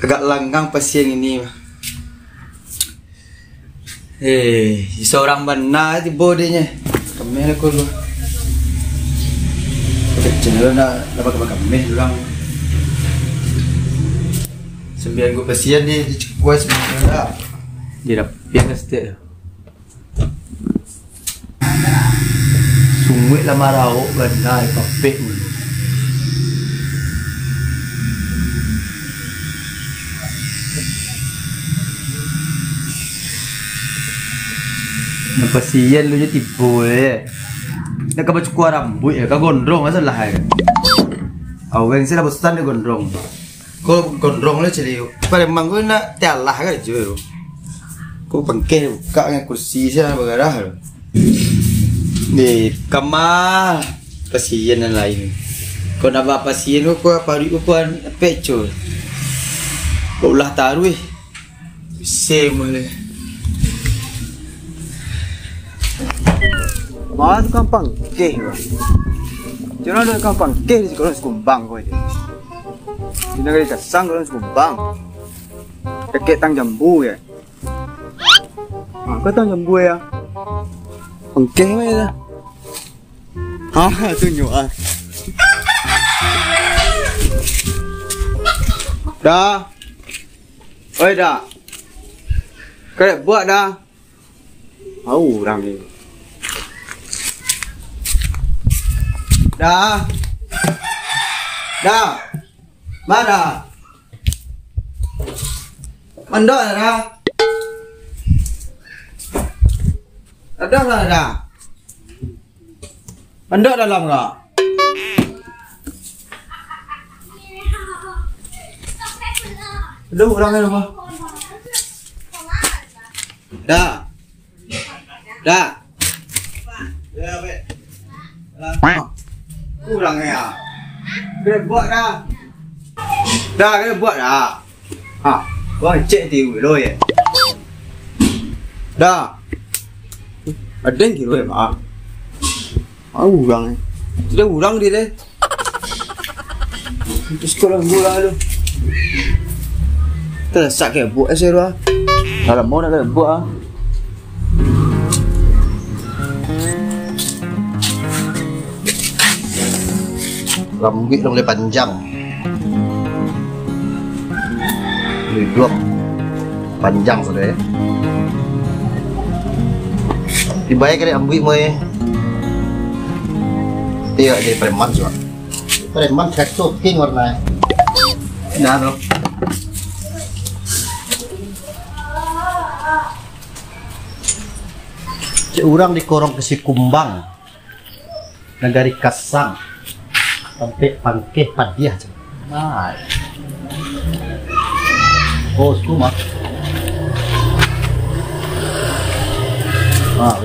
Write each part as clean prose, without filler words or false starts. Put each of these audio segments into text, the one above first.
agak langgang pasien ini. Seorang mana di bodinya. Kami aku lu. Kecil nak dapat kami orang. Sembilan gua pasien ni kuas sebenarnya. Dia dah piang setiap. Sungguh lama rau gandai papek. Pasien lu je tipu nak kau cukup rambut ya, kau gondrong asal lah ya. Aweng sih lah bosan dia gondrong. Kau gondrong lah cili. Pada memang kau nak tialah kan je. Kau pengkeh buka dengan kursi saya bergarah. Ni kamar pasien yang lain. Kau nak bawa pasien kau pari kau pun pecul. Kau ulah taruh boleh. Mas kampang ke? Jangan ada kampang ke di sekolah Sekumbang kau ini. Di negeri Kasang kalau Sekumbang. Dekat tang jambu ya. Kau tang jambu ya? Pengkeh mana? Tunjuk ah. Dah. Oi dah. Kau buat dah. Orang ni. Dah. Mana? Mandok dah. Ada lah dah. Mandok dalam enggak? Ada orang ni apa? Dah. Ya, bet. Kurang ya. Kena buat dah. Kena buat dah. Kau cek tiu lo ya. Dah. Ada yang kira ya, Pak. Urang ni. Tidak urang dia deh. Itu sekolah bola tu. Tersak ke buat saya tu. Kalau mau nak kena buat rambut dah mulai panjang. Belum panjang sudah ya. Dibayar kena rambut mo eh. Dia jadi preman juga. Preman cakap king warna. Nah tu. Orang dikorong ke Sekumbang, negari Kasang, sampai pangkeh padiah. Nah, semua.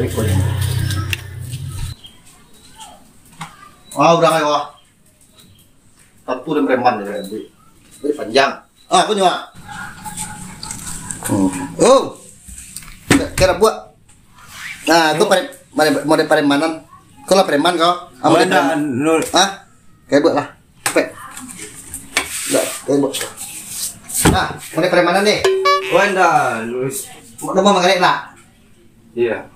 Rekod ini. Udah ayo. Satu dan preman ya, panjang. Aku nyawa. Kira buat. Nah, itu mode premanan. Kau lah preman kau? Kayak buat lah. Kayak buat. Nah, mode premanan nih. Anda lulus. Mau makan lah. Iya.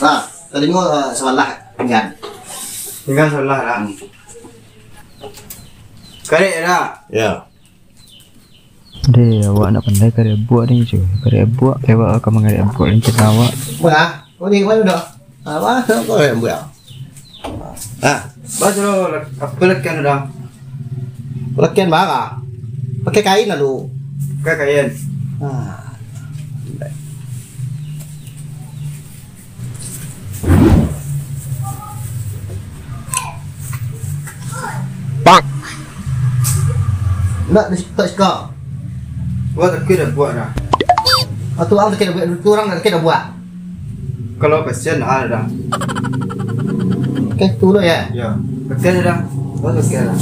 Nah, tadi mau sebelah tinggal sebelah lah. Karek dah. Ya. Deh, awak nak pandai karya buat ni je. Karya buat, awak akan mengarya buat ni cerita awak. Buat kau ni mana dah? Apa? Kau yang buat. Baca lo, apa lekan dah? Lekan baga. Pakai kain lalu. Pakai kain. Bang. Nak tak suka. Buat tak kira buat dah. Atau orang tak buat, tu orang tak kira buat. Kalau pasien dah ada. Okey, tu lo ya. Ya. Pasien dah. Buat tak kira.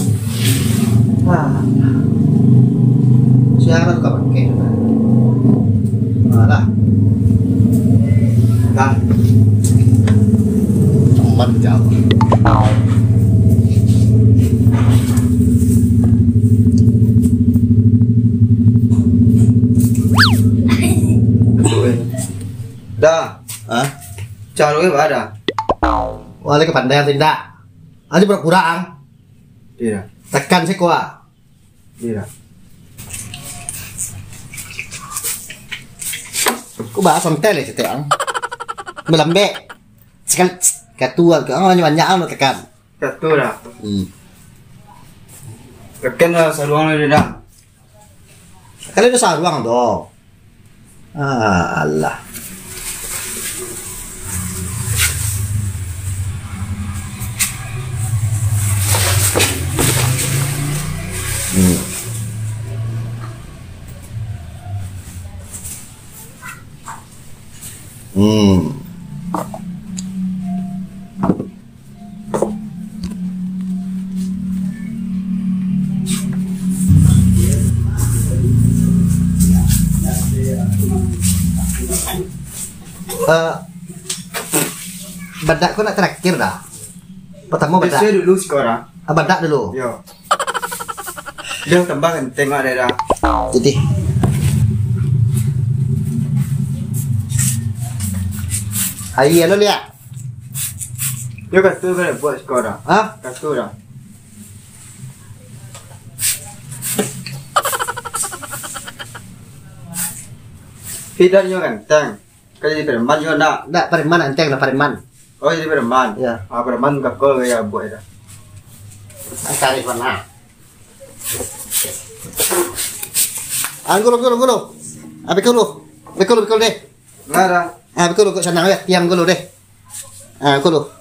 Siapa tu kau pakai? Lah. Dah. Teman jauh. Dah. Hah? Calonnya ada. Wala kepandaian tindak. Aja berkurang. Tidak. Tekan sih kuah. Tidak. Ku bahas ontel ya ceteang. Melembek. Sekali ketua ke oh banyak lo tekan. Satu dah. Hmm. Tekan dah saluang lagi dah. Kali itu saruang dong. Ah, Allah. Badak kau nak terakhir dah. Pertama badak. Biasa dulu sekarang. Badak dulu. Yo. Dia tambah kan tengok dia dah. Jadi. Ayo lo lihat. Dia kata kan buat sekarang. Ah, Kata dah. Tidak nyo kan tang. Kali di perempuan nyo nak. dak pareman anteng dah pareman. Oh jadi perempuan. Ya. Ah perempuan kakak ya buat dah. Angkari mana? Anggulo. Bekul deh. Nara. Bekul kok senang ya, tiam gulo deh. Gulo.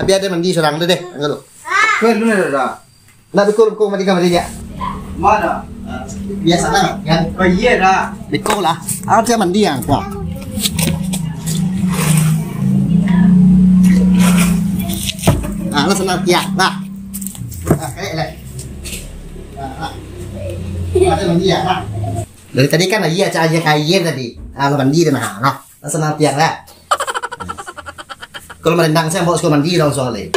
Biar dia mandi serang deh, gulo. Kau dulu dah. Nak bekul mandi kamar dia. Mana? Biasa lah, kan? Oh iya dah. Bekul lah. Dia mandi yang kuat. Nó senang tiak, nah. Kayak lah. Ada mandi ya, nah. Dari tadi kan iya aja kayak tadi. Kalau mandi dan nah, nó senang tiak lah. Kalau merendang saya mau sekolah mandi dong soalnya.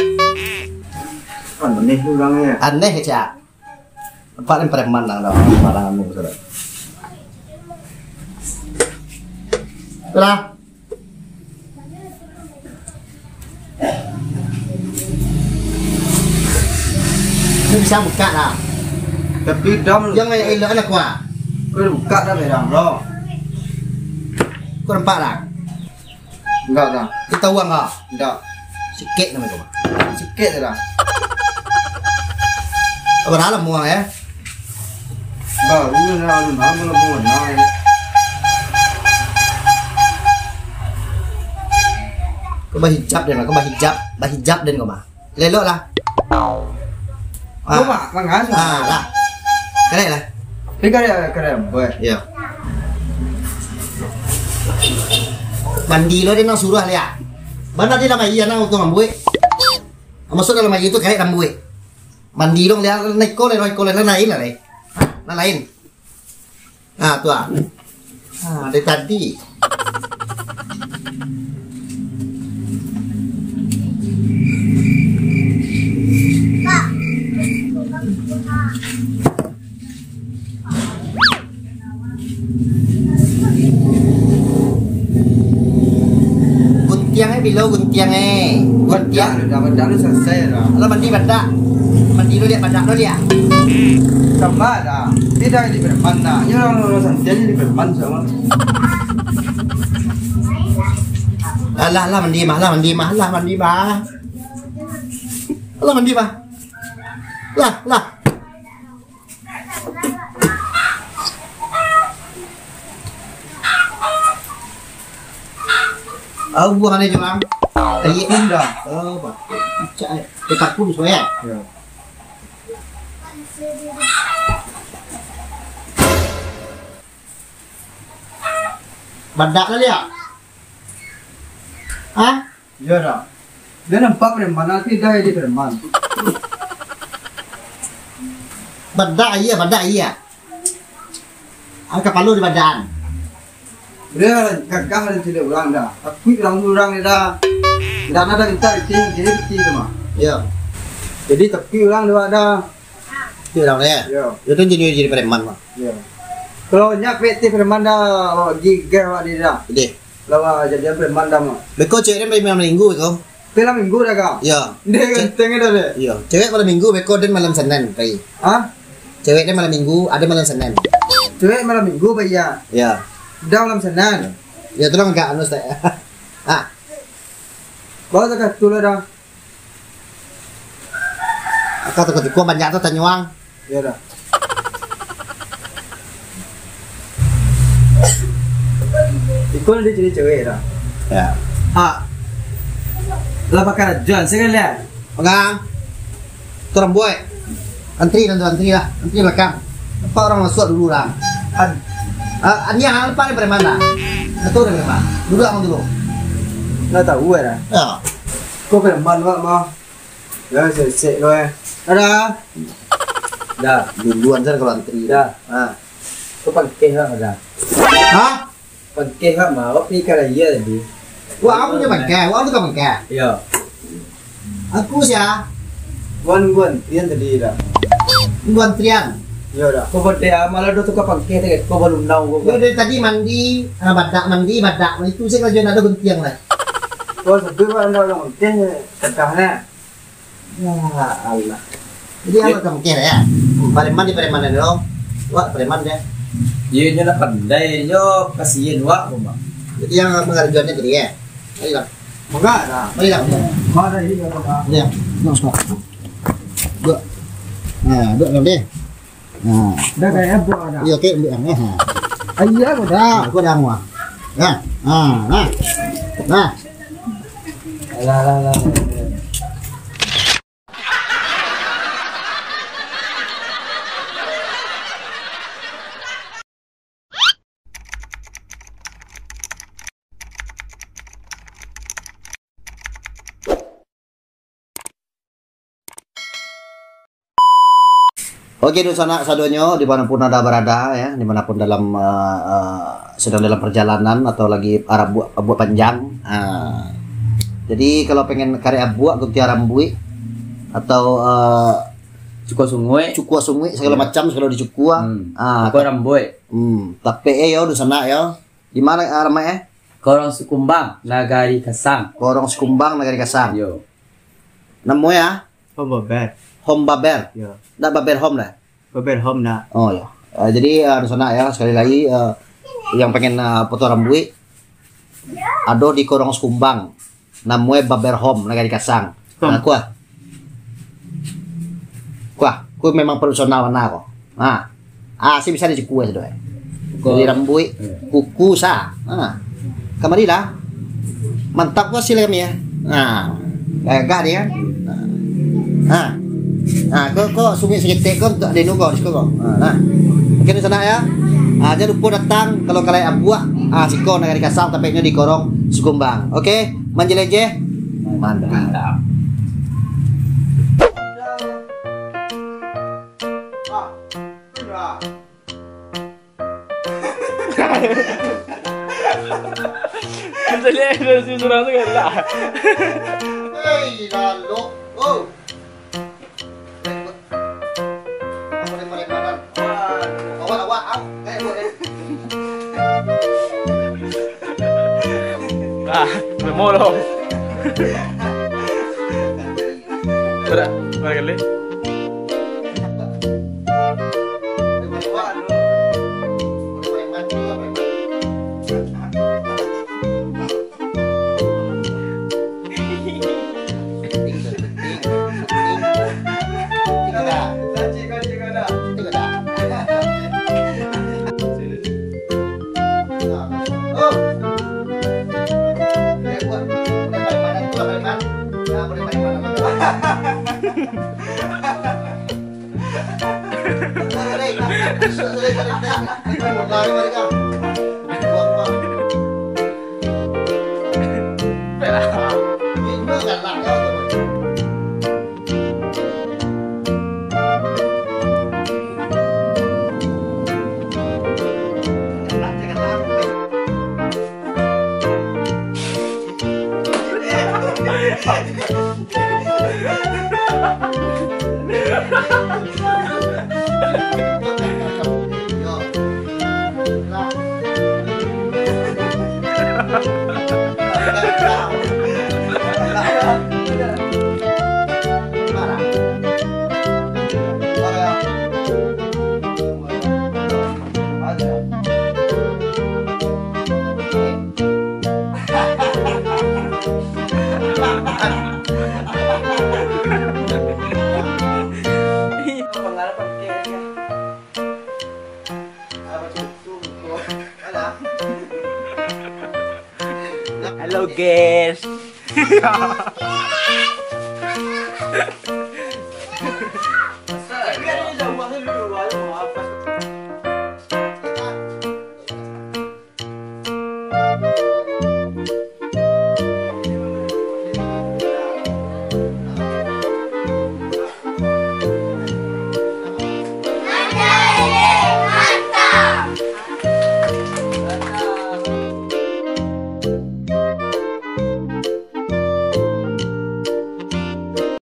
Kan benih tu orangnya. Aneh ya. Empat yang preman lah dong, maranganmu saudara. Lah. Ini bisa buka lah. Tapi dam. Yang lain elok anak gua. Kau buka dah bedang lo. Kau nampak lah. Enggak dah. Kita uang nggak? Enggak. Sikit namanya kau. Sikit dah. Berapa muang ya? Baru dah lu nak melamun nak. Kau bahijab deh, kau bahijab dan kau mah. Lelok lah. Kau mak mangas. Lah. Keren lah. Ini keren buat. Iya. Mandi lo dia nak suruh lihat. Mana dia nama iya nak untuk mambuik. Maksud dalam itu kayak mambuik. Mandi dong lihat naik kole lain lah nih. Nah lain. Nah tuh. Dari tadi. Guntiangnya bilo guntiangnya. Guntiang dah dah lu selesai dah. Kalau mandi badak. Mandi lo dia badak lo dia. Sama dah. Tidak di perempuan dah. Yang orang santai di perempuan sama. Lah mandi mah. Lah. Buang aja orang. Iya dah. Pak. Dekat pun saya. Ya. Badak lah dia. Hah? Ya dah. Dia nampak perempuan nanti dah di perempuan. Badak iya. Angkat palu di badan. Dia gagah dan tidak orang dah. Tapi orang ni dah. Dah ada kita kecil sama. Ya. Jadi tapi orang dia ada. Itu orang dia. Ya. Itu jadi preman mah. Ya. Kalau nyak PT Permanda giga wak di dah. Gede. Lawa jadi Permanda mah. Beko cewek dia malam minggu beko. Film minggu dah kau. Iya. Dia ganteng dah deh. Iya. Cewek malam minggu beko dan malam Senin kai. Hah? Cewek dia malam minggu, ada malam Senin. Cewek malam minggu bayar. Iya. Dah malam Senin. Ya tolong enggak anu saya. Ah, Bawa tak tu dah. kau takut gua banyak tuh tanyuang. Ya dah. Ikut dia jadi cewek dah. Ya. Ah. Lah bakal John, saya lihat. Pengang. Turun boy. Antri lah. Antri belakang. Apa orang masuk dulu lah. Anya apa dari mana? Betul dari mana? Duduk kamu dulu. Nggak tahu dah. Ya. Kau Perman wak mah. Ya sek lo eh. Ada. Dah. Duluan saja kalau antri. Dah. Ah. Kau pakai hak dah. Hah? Pakai hak mah. Wak ni kalau iya tadi. Wah, aku punya bangkai. Wah, aku kan bangkai. Ya. Aku sih ya. Wan dia tadi dah. Tunggu antrian. Ya dah. Kau berde malah do tu kau pakai tu. Kau belum tahu kau. Gue dari tadi mandi, badak. Itu saya kerja ada guntiang lah. Kau sebab anda orang mungkin terkahnya. Ya Allah. Jadi apa kamu kira ya? Pareman dong. Wah, pareman deh. Iya nak pandai yo kasihan wak rumah. Jadi yang pengajuannya tadi ya. Ayo lah. Enggak dah. Ayo lah. Mana ini kau dah. Ya, langsung. Dua. Nah, dua deh. Nah, Dah kayak apa dah. iya oke, ambil yang ya. Ayah kau dah. Nah, aku dah muah. Ya. Nah. Lah. Oke, Nusana Sadonyo dimanapun anda berada ya, dimanapun dalam sedang dalam perjalanan atau lagi arah buat panjang. Jadi kalau pengen karya buat gunti rambui atau Cukup cukua segala macam segala dicukua. Kau rambut. Tapi yo Nusana yo. Di mana ramai Korong Sukumbang, Nagari Kasang. Korong Sekumbang Negari Kasang. Yo. Namo ya? Baber. Home Baber. Ya. Nggak Baber Home lah. Baber home nak. Oh ya. Jadi Nusana ya sekali lagi yang pengen foto rambut ado di Korong Sekumbang. Namanya Baber Home Negari Kasang. Nah, Kuah memang profesional mana kok. Sih bisa dicukue sudah. Jadi rambut, kuku sah. Kamari lah. Mantap kok sila kami ya. Gagah dia kan. Kok sungai segitu kok tak denu kok kok. Oke di sana ya. Jangan lupa datang kalau kalian buat siko Negari Kasang tapenya di Korong Sekumbang. Oke, manjeleje. Mantap. Kita lihat dari sini surang tu kan lah. Hei, lalu. Oh. Awak, kayak gue. Memolo. Berat, kali. Marah. Halo guys.